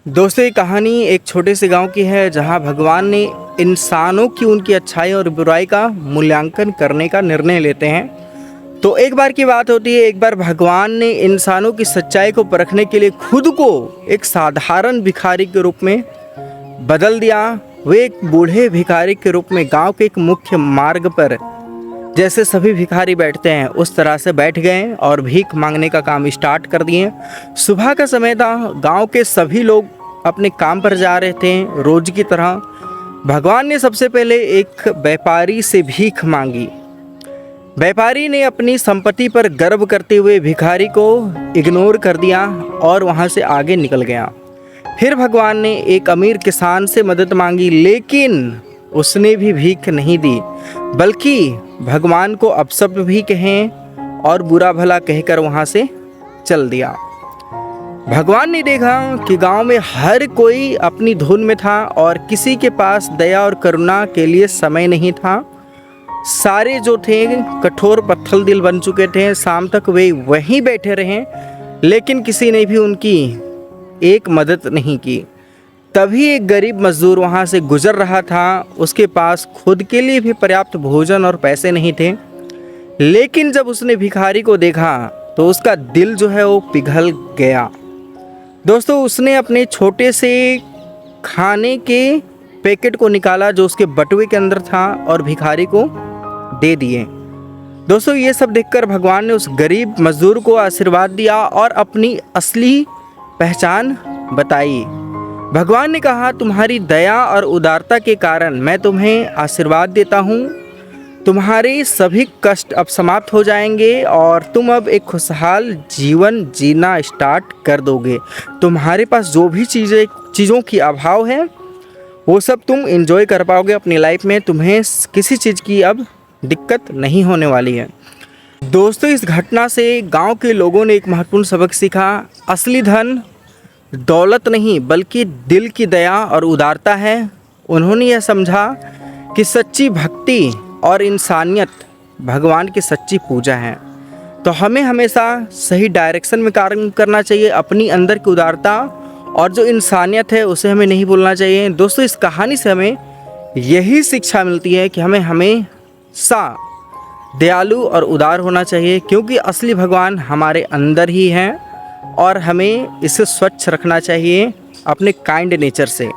दोस्तों, ये कहानी एक छोटे से गांव की है जहां भगवान ने इंसानों की उनकी अच्छाई और बुराई का मूल्यांकन करने का निर्णय लेते हैं। तो एक बार की बात होती है, एक बार भगवान ने इंसानों की सच्चाई को परखने के लिए खुद को एक साधारण भिखारी के रूप में बदल दिया। वे एक बूढ़े भिखारी के रूप में गांव के एक मुख्य मार्ग पर जैसे सभी भिखारी बैठते हैं उस तरह से बैठ गए और भीख मांगने का काम स्टार्ट कर दिए। सुबह का समय था, गांव के सभी लोग अपने काम पर जा रहे थे रोज की तरह। भगवान ने सबसे पहले एक व्यापारी से भीख मांगी। व्यापारी ने अपनी संपत्ति पर गर्व करते हुए भिखारी को इग्नोर कर दिया और वहां से आगे निकल गया। फिर भगवान ने एक अमीर किसान से मदद मांगी, लेकिन उसने भी भीख नहीं दी, बल्कि भगवान को अपशब्द भी कहें और बुरा भला कहकर वहां से चल दिया। भगवान ने देखा कि गांव में हर कोई अपनी धुन में था और किसी के पास दया और करुणा के लिए समय नहीं था। सारे जो थे कठोर पत्थर दिल बन चुके थे। शाम तक वे वहीं बैठे रहे, लेकिन किसी ने भी उनकी एक मदद नहीं की। तभी एक गरीब मजदूर वहाँ से गुजर रहा था। उसके पास खुद के लिए भी पर्याप्त भोजन और पैसे नहीं थे, लेकिन जब उसने भिखारी को देखा तो उसका दिल जो है वो पिघल गया। दोस्तों, उसने अपने छोटे से खाने के पैकेट को निकाला जो उसके बटुए के अंदर था और भिखारी को दे दिए। दोस्तों, ये सब देखकर भगवान ने उस गरीब मजदूर को आशीर्वाद दिया और अपनी असली पहचान बताई। भगवान ने कहा, तुम्हारी दया और उदारता के कारण मैं तुम्हें आशीर्वाद देता हूँ। तुम्हारे सभी कष्ट अब समाप्त हो जाएंगे और तुम अब एक खुशहाल जीवन जीना स्टार्ट कर दोगे। तुम्हारे पास जो भी चीज़ों की अभाव है वो सब तुम एंजॉय कर पाओगे अपनी लाइफ में। तुम्हें किसी चीज़ की अब दिक्कत नहीं होने वाली है। दोस्तों, इस घटना से गांव के लोगों ने एक महत्वपूर्ण सबक सीखा। असली धन दौलत नहीं बल्कि दिल की दया और उदारता है। उन्होंने यह समझा कि सच्ची भक्ति और इंसानियत भगवान की सच्ची पूजा है। तो हमें हमेशा सही डायरेक्शन में कार्य करना चाहिए। अपनी अंदर की उदारता और जो इंसानियत है उसे हमें नहीं भूलना चाहिए। दोस्तों, इस कहानी से हमें यही शिक्षा मिलती है कि हमें हमेशा दयालु और उदार होना चाहिए, क्योंकि असली भगवान हमारे अंदर ही हैं और हमें इसे स्वच्छ रखना चाहिए अपने काइंड नेचर से।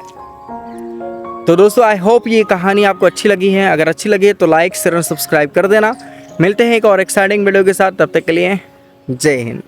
तो दोस्तों, आई होप ये कहानी आपको अच्छी लगी है। अगर अच्छी लगी तो लाइक शेयर और सब्सक्राइब कर देना। मिलते हैं एक और एक्साइटिंग वीडियो के साथ, तब तक के लिए जय हिंद।